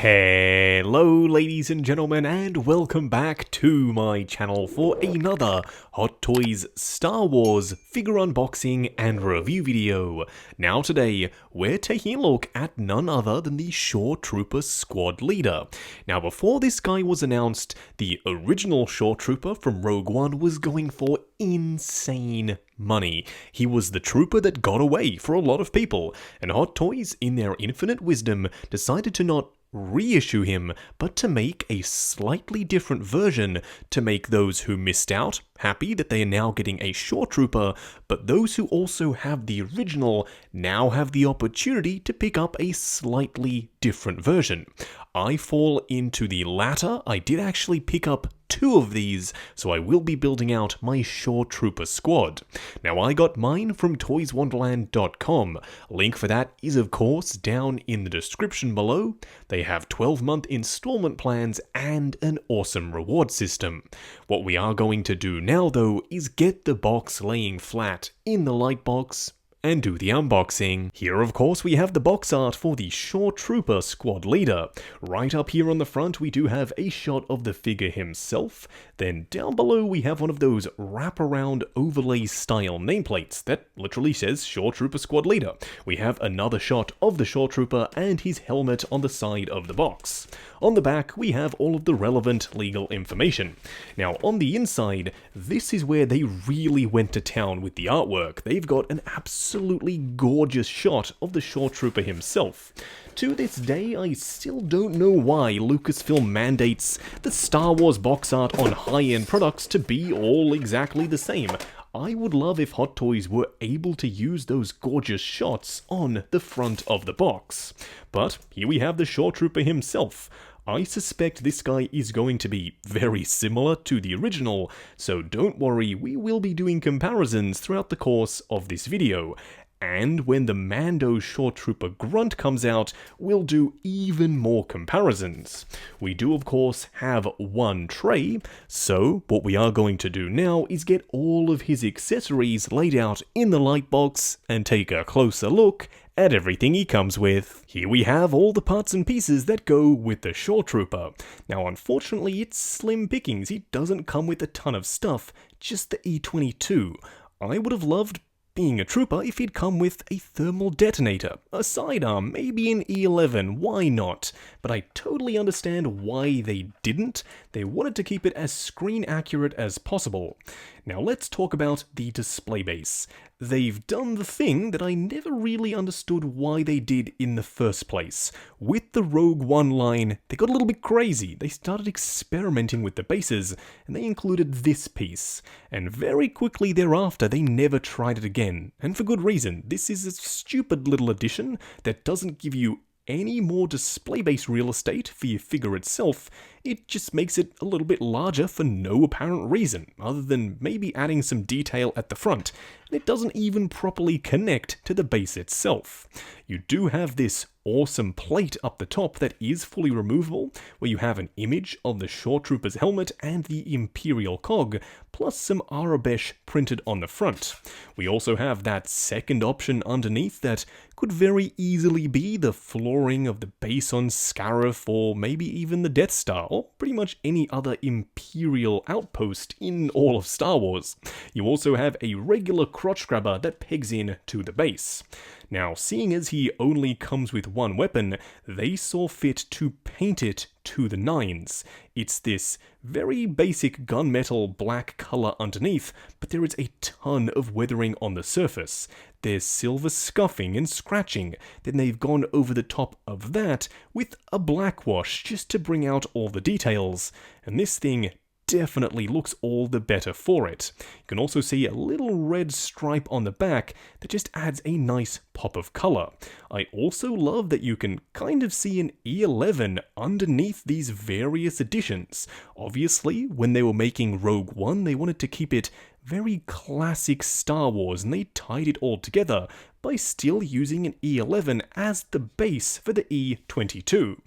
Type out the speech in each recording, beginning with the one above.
Hello ladies and gentlemen, and welcome back to my channel for another Hot Toys Star Wars figure unboxing and review video. Now today, we're taking a look at none other than the Shoretrooper squad leader. Now before this guy was announced, the original Shoretrooper from Rogue One was going for insane money. He was the trooper that got away for a lot of people, and Hot Toys, in their infinite wisdom, decided to not reissue him, but to make a slightly different version to make those who missed out happy that they are now getting a Shoretrooper, but those who also have the original now have the opportunity to pick up a slightly different version. I fall into the latter. I did actually pick up two of these, so I will be building out my Shoretrooper squad. Now I got mine from toyswonderland.com. Link for that is of course down in the description below. They have 12-month installment plans and an awesome reward system. What we are going to do now though is get the box laying flat in the light box and do the unboxing. Here of course we have the box art for the Shoretrooper squad leader. Right up here on the front we do have a shot of the figure himself. Then down below we have one of those wraparound overlay style nameplates that literally says Shoretrooper squad leader. We have another shot of the Shoretrooper and his helmet on the side of the box. On the back we have all of the relevant legal information. Now on the inside, this is where they really went to town with the artwork. They've got an absolutely gorgeous shot of the Shoretrooper himself. To this day, I still don't know why Lucasfilm mandates the Star Wars box art on high-end products to be all exactly the same. I would love if Hot Toys were able to use those gorgeous shots on the front of the box. But here we have the Shoretrooper himself. I suspect this guy is going to be very similar to the original, so don't worry, we will be doing comparisons throughout the course of this video. And when the Mando Shoretrooper Grunt comes out, we'll do even more comparisons. We do of course have one tray, so what we are going to do now is get all of his accessories laid out in the light box and take a closer look at everything he comes with. Here we have all the parts and pieces that go with the Shoretrooper. Now unfortunately it's slim pickings, he doesn't come with a ton of stuff, just the E22. I would have loved being a trooper if he'd come with a thermal detonator, a sidearm, maybe an E11, why not? But I totally understand why they didn't. They wanted to keep it as screen accurate as possible. Now let's talk about the display base. They've done the thing that I never really understood why they did in the first place. With the Rogue One line, they got a little bit crazy. They started experimenting with the bases, and they included this piece. And very quickly thereafter, they never tried it again. And for good reason. This is a stupid little addition that doesn't give you any more display base real estate for your figure itself. It just makes it a little bit larger for no apparent reason, other than maybe adding some detail at the front, and it doesn't even properly connect to the base itself. You do have this awesome plate up the top that is fully removable, where you have an image of the Shoretrooper's helmet and the Imperial cog, plus some Arabesh printed on the front. We also have that second option underneath that could very easily be the flooring of the base on Scarif, or maybe even the Death Star, or pretty much any other Imperial outpost in all of Star Wars. You also have a regular crotch grabber that pegs in to the base. Now, seeing as he only comes with one weapon, they saw fit to paint it to the nines. It's this very basic gunmetal black color underneath, but there is a ton of weathering on the surface. There's silver scuffing and scratching, then they've gone over the top of that with a black wash just to bring out all the details. And this thing definitely looks all the better for it. You can also see a little red stripe on the back that just adds a nice pop of color. I also love that you can kind of see an E11 underneath these various editions. Obviously, when they were making Rogue One, they wanted to keep it very classic Star Wars, and they tied it all together by still using an E11 as the base for the E22.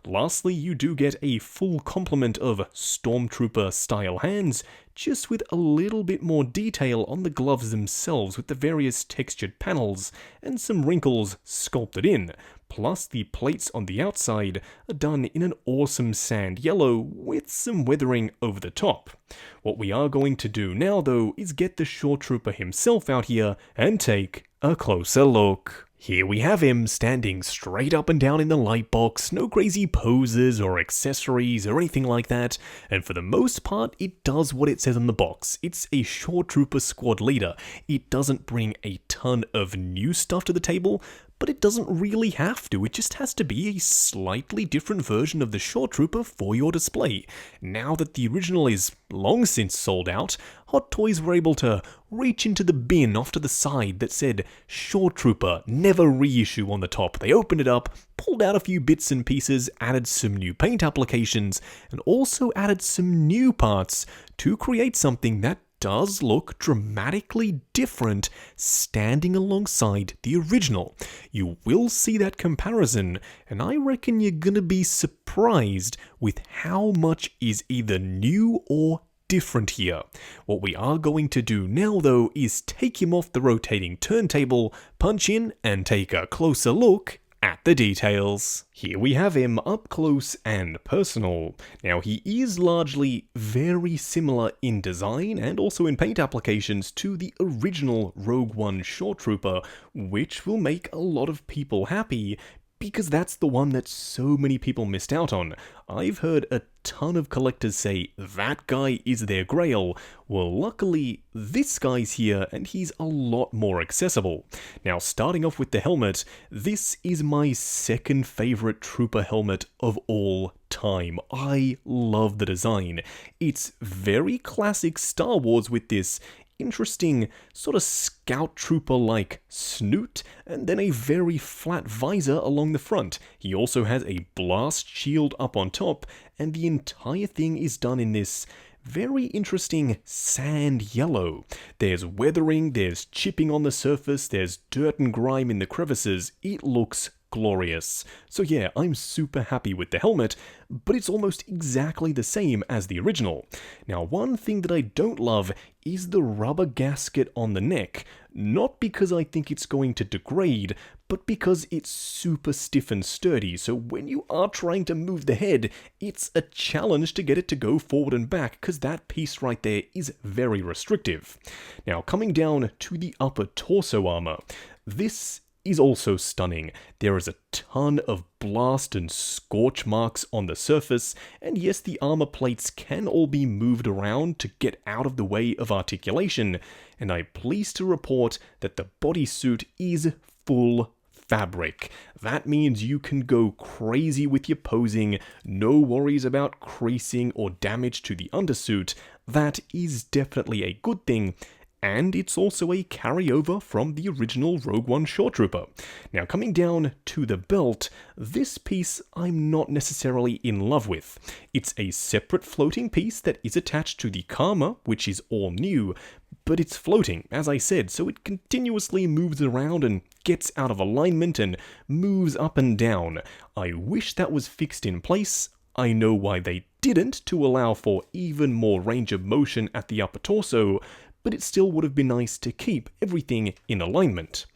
Lastly, you do get a full complement of Stormtrooper style hands, just with a little bit more detail on the gloves themselves with the various textured panels and some wrinkles sculpted in. plus the plates on the outside are done in an awesome sand yellow with some weathering over the top. What we are going to do now though is get the Shoretrooper himself out here and take a closer look. Here we have him standing straight up and down in the light box, no crazy poses or accessories or anything like that, and for the most part it does what it says on the box. It's a Shoretrooper squad leader. It doesn't bring a ton of new stuff to the table, but it doesn't really have to. It just has to be a slightly different version of the Shoretrooper for your display. Now that the original is long since sold out, Hot Toys were able to reach into the bin off to the side that said Shoretrooper, never reissue on the top. They opened it up, pulled out a few bits and pieces, added some new paint applications, and also added some new parts to create something that does look dramatically different standing alongside the original. You will see that comparison, and I reckon you're gonna be surprised with how much is either new or different here. What we are going to do now though is take him off the rotating turntable, punch in, and take a closer look at the details. Here we have him up close and personal. Now he is largely very similar in design and also in paint applications to the original Rogue One Shoretrooper, which will make a lot of people happy because that's the one that so many people missed out on. I've heard a ton of collectors say that guy is their grail. Well, luckily, this guy's here and he's a lot more accessible. Now, starting off with the helmet, this is my second favorite trooper helmet of all time. I love the design. It's very classic Star Wars with this interesting sort of scout trooper like snoot and then a very flat visor along the front. He also has a blast shield up on top, and the entire thing is done in this very interesting sand yellow. There's weathering, there's chipping on the surface, there's dirt and grime in the crevices. It looks glorious. So yeah, I'm super happy with the helmet, but it's almost exactly the same as the original. Now, one thing that I don't love is the rubber gasket on the neck, not because I think it's going to degrade, but because it's super stiff and sturdy, so when you are trying to move the head, it's a challenge to get it to go forward and back, because that piece right there is very restrictive. Now, coming down to the upper torso armor, this is also stunning. There is a ton of blast and scorch marks on the surface, and yes, the armor plates can all be moved around to get out of the way of articulation, and I'm pleased to report that the bodysuit is full fabric. That means you can go crazy with your posing, no worries about creasing or damage to the undersuit. That is definitely a good thing. And it's also a carryover from the original Rogue One Shoretrooper. Now, coming down to the belt, this piece I'm not necessarily in love with. It's a separate floating piece that is attached to the Karma, which is all new, but it's floating, as I said, so it continuously moves around and gets out of alignment and moves up and down. I wish that was fixed in place. I know why they didn't, to allow for even more range of motion at the upper torso, but it still would have been nice to keep everything in alignment.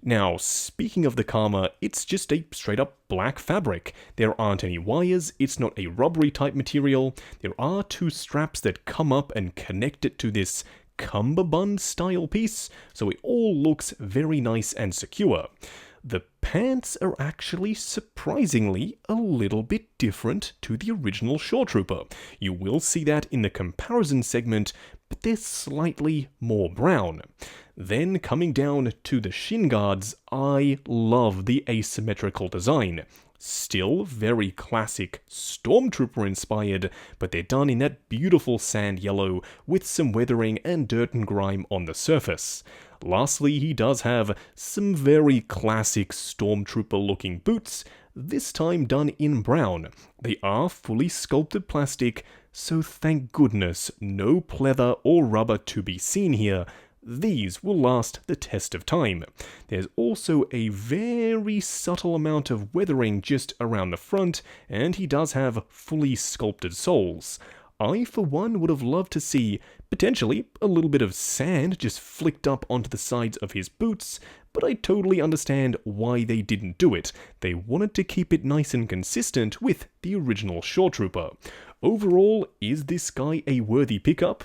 Now, speaking of the Karma, it's just a straight up black fabric. There aren't any wires, it's not a rubbery type material. There are two straps that come up and connect it to this cummerbund style piece, so it all looks very nice and secure. The pants are actually surprisingly a little bit different to the original Shoretrooper. You will see that in the comparison segment, but they're slightly more brown. Then coming down to the shin guards, I love the asymmetrical design. Still very classic Stormtrooper inspired, but they're done in that beautiful sand yellow with some weathering and dirt and grime on the surface. Lastly, he does have some very classic Stormtrooper looking boots, this time done in brown. They are fully sculpted plastic, so thank goodness no pleather or rubber to be seen here. These will last the test of time. There's also a very subtle amount of weathering just around the front, and he does have fully sculpted soles. I, for one, would have loved to see potentially a little bit of sand just flicked up onto the sides of his boots, but I totally understand why they didn't do it. They wanted to keep it nice and consistent with the original Shoretrooper. Overall, is this guy a worthy pickup?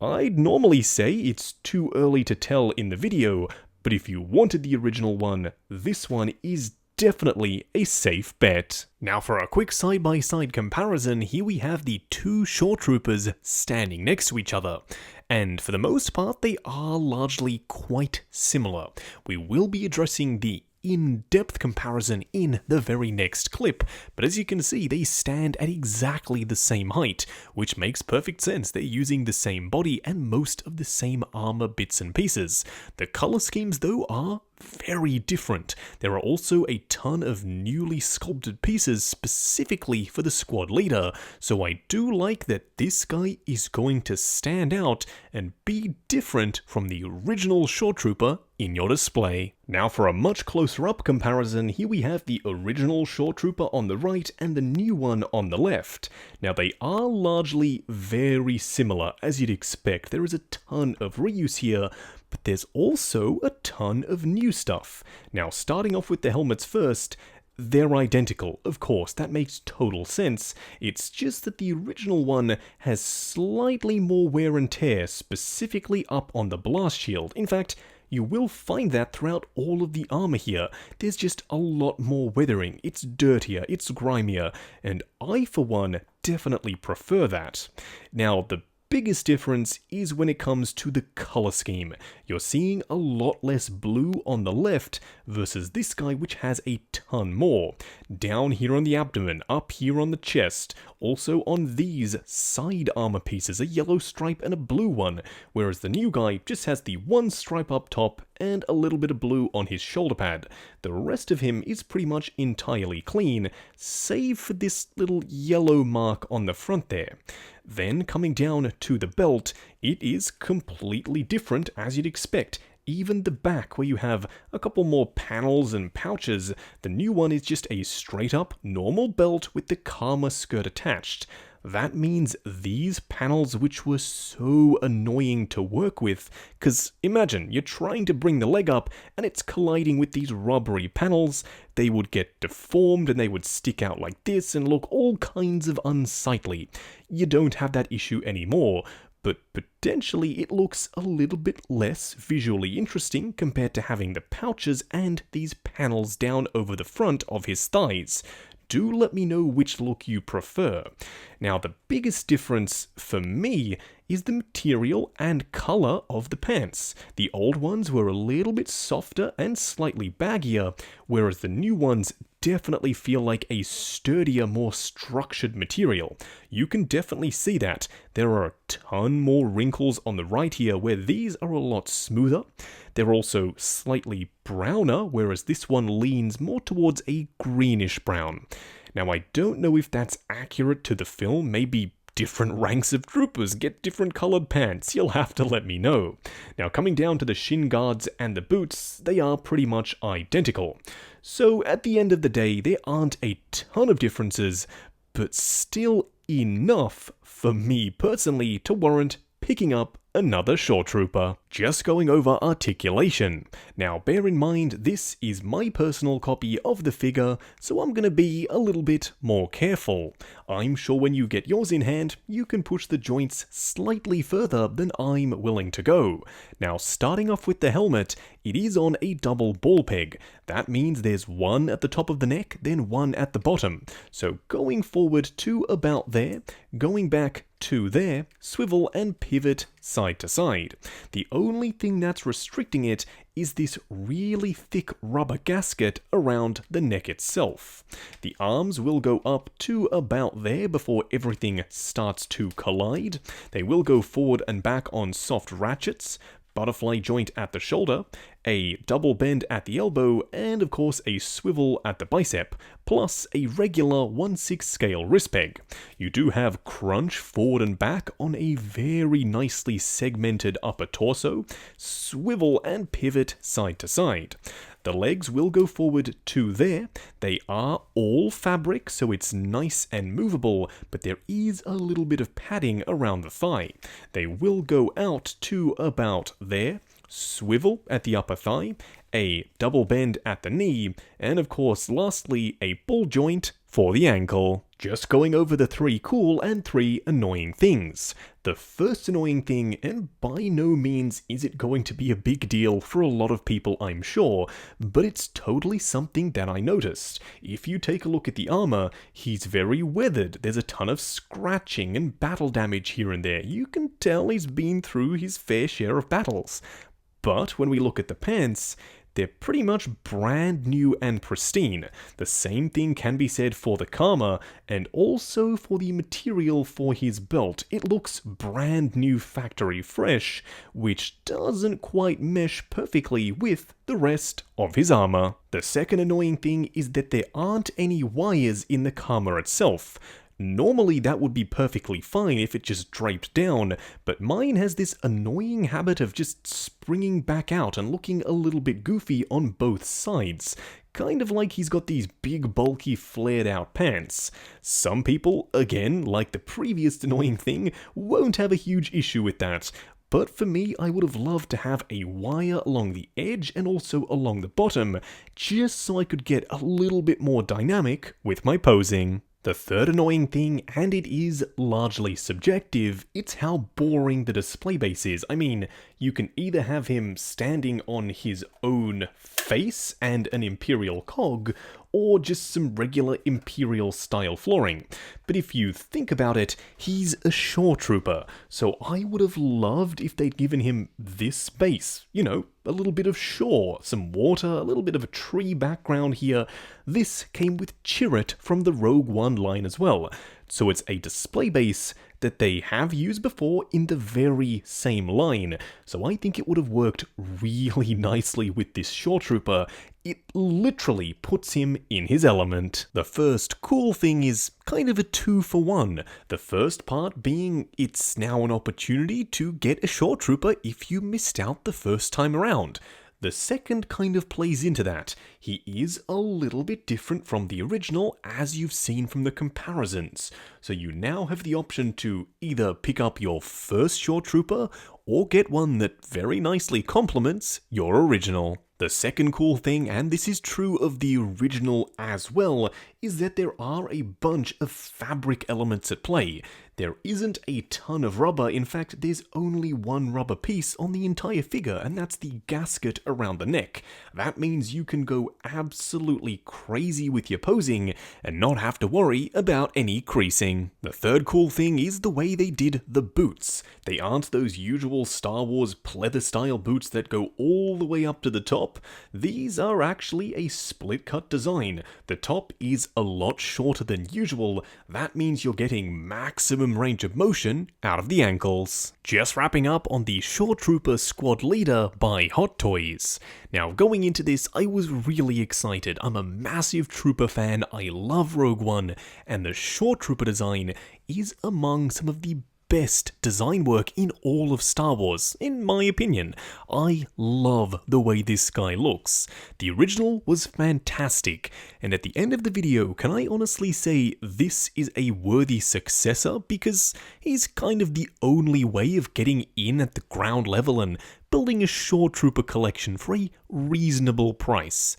I'd normally say it's too early to tell in the video, but if you wanted the original one, this one is definitely a safe bet. Now for a quick side-by-side comparison, here we have the two Shoretroopers standing next to each other. And for the most part, they are largely quite similar. We will be addressing the in-depth comparison in the very next clip, but as you can see, they stand at exactly the same height, which makes perfect sense. They're using the same body and most of the same armor bits and pieces. The color schemes, though, are very different. There are also a ton of newly sculpted pieces specifically for the squad leader, so I do like that this guy is going to stand out and be different from the original Shoretrooper in your display. Now for a much closer up comparison, here we have the original Shoretrooper on the right and the new one on the left. Now they are largely very similar, as you'd expect. There is a ton of reuse here, but there's also a ton of new stuff. Now, starting off with the helmets first, they're identical, of course, that makes total sense. It's just that the original one has slightly more wear and tear, specifically up on the blast shield. In fact, you will find that throughout all of the armor here. There's just a lot more weathering, it's dirtier, it's grimier, and I, for one, definitely prefer that. Now, the biggest difference is when it comes to the color scheme. You're seeing a lot less blue on the left versus this guy, which has a ton more. Down here on the abdomen, up here on the chest, also on these side armor pieces, a yellow stripe and a blue one, whereas the new guy just has the one stripe up top and a little bit of blue on his shoulder pad. The rest of him is pretty much entirely clean, save for this little yellow mark on the front there. Then coming down to the belt, it is completely different as you'd expect. Even the back, where you have a couple more panels and pouches, the new one is just a straight up normal belt with the Karma skirt attached. That means these panels, which were so annoying to work with, because imagine you're trying to bring the leg up and it's colliding with these rubbery panels, they would get deformed and they would stick out like this and look all kinds of unsightly. You don't have that issue anymore, but potentially it looks a little bit less visually interesting compared to having the pouches and these panels down over the front of his thighs. Do let me know which look you prefer. Now, the biggest difference for me is the material and color of the pants. The old ones were a little bit softer and slightly baggier, whereas the new ones definitely feel like a sturdier, more structured material. You can definitely see that. There are a ton more wrinkles on the right here, where these are a lot smoother. They're also slightly browner, whereas this one leans more towards a greenish brown. Now, I don't know if that's accurate to the film. Maybe different ranks of troopers get different colored pants. You'll have to let me know. Now, coming down to the shin guards and the boots, they are pretty much identical. So at the end of the day, there aren't a ton of differences, but still enough for me personally to warrant picking up another Shoretrooper. Just going over articulation. Now, bear in mind, this is my personal copy of the figure, so I'm gonna be a little bit more careful. I'm sure when you get yours in hand, you can push the joints slightly further than I'm willing to go. Now, starting off with the helmet, it is on a double ball peg. That means there's one at the top of the neck, then one at the bottom. So going forward to about there, going back to there, swivel and pivot side to side. The only thing that's restricting it is this really thick rubber gasket around the neck itself. The arms will go up to about there before everything starts to collide. They will go forward and back on soft ratchets, butterfly joint at the shoulder, a double bend at the elbow, and of course a swivel at the bicep, plus a regular 1/6 scale wrist peg. You do have crunch forward and back on a very nicely segmented upper torso, swivel and pivot side to side. The legs will go forward to there. They are all fabric, so it's nice and movable, but there is a little bit of padding around the thigh. They will go out to about there, swivel at the upper thigh, a double bend at the knee, and of course lastly a ball joint for the ankle. Just going over the 3 cool and 3 annoying things. The first annoying thing, and by no means is it going to be a big deal for a lot of people I'm sure, but it's totally something that I noticed. If you take a look at the armor, he's very weathered, there's a ton of scratching and battle damage here and there. You can tell he's been through his fair share of battles. But when we look at the pants, they're pretty much brand new and pristine. The same thing can be said for the karma, and also for the material for his belt. It looks brand new factory fresh, which doesn't quite mesh perfectly with the rest of his armor. The second annoying thing is that there aren't any wires in the karma itself. Normally that would be perfectly fine if it just draped down, but mine has this annoying habit of just springing back out and looking a little bit goofy on both sides. Kind of like he's got these big bulky flared out pants. Some people, again, like the previous annoying thing, won't have a huge issue with that. But for me, I would have loved to have a wire along the edge and also along the bottom, just so I could get a little bit more dynamic with my posing. The third annoying thing, and it is largely subjective, it's how boring the display base is. I mean, you can either have him standing on his own face and an Imperial cog, or just some regular Imperial style flooring. But if you think about it, he's a Shoretrooper, so I would have loved if they'd given him this base, you know, a little bit of shore, some water, a little bit of a tree background here. This came with Chirrut from the Rogue One line as well, so it's a display base that they have used before in the very same line, so I think it would have worked really nicely with this Shoretrooper. It literally puts him in his element. The first cool thing is kind of a 2-for-1. The first part being it's now an opportunity to get a Shoretrooper if you missed out the first time around. The second kind of plays into that. He is a little bit different from the original, as you've seen from the comparisons. So you now have the option to either pick up your first Shoretrooper, or get one that very nicely complements your original. The second cool thing, and this is true of the original as well, is that there are a bunch of fabric elements at play. There isn't a ton of rubber, in fact there's only one rubber piece on the entire figure, and that's the gasket around the neck. That means you can go absolutely crazy with your posing and not have to worry about any creasing. The third cool thing is the way they did the boots. They aren't those usual Star Wars pleather style boots that go all the way up to the top. These are actually a split cut design. The top is a lot shorter than usual. That means you're getting maximum range of motion out of the ankles. Just wrapping up on the Shoretrooper Squad Leader by Hot Toys. Now going into this, I was really excited. I'm a massive Trooper fan, I love Rogue One, and the Shoretrooper design is among some of the best design work in all of Star Wars, in my opinion. I love the way this guy looks. The original was fantastic, and at the end of the video, can I honestly say this is a worthy successor, because he's kind of the only way of getting in at the ground level and building a Shoretrooper collection for a reasonable price.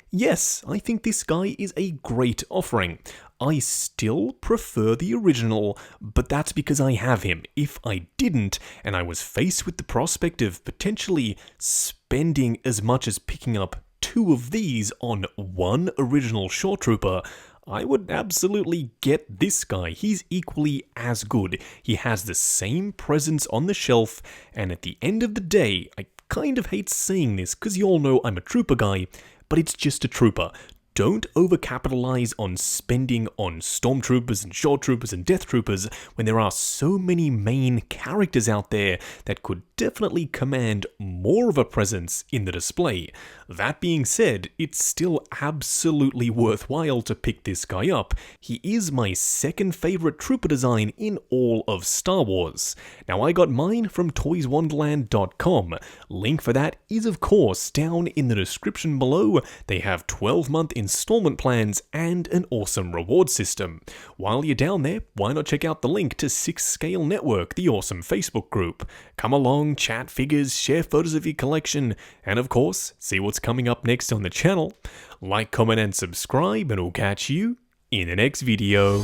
Yes, I think this guy is a great offering. I still prefer the original, but that's because I have him. If I didn't, and I was faced with the prospect of potentially spending as much as picking up 2 of these on one original Shoretrooper, I would absolutely get this guy. He's equally as good. He has the same presence on the shelf, and at the end of the day, I kind of hate saying this because you all know I'm a Trooper guy, but it's just a Trooper. Don't overcapitalize on spending on Stormtroopers and Shoretroopers and Death Troopers when there are so many main characters out there that could definitely command more of a presence in the display. That being said, it's still absolutely worthwhile to pick this guy up. He is my second favorite Trooper design in all of Star Wars. Now I got mine from toyswonderland.com. Link for that is of course down in the description below. They have 12-month installment plans, and an awesome reward system. While you're down there, why not check out the link to 6 Scale Network, the awesome Facebook group. Come along, chat figures, share photos of your collection, and of course, see what's coming up next on the channel. Like, comment, and subscribe, and we'll catch you in the next video.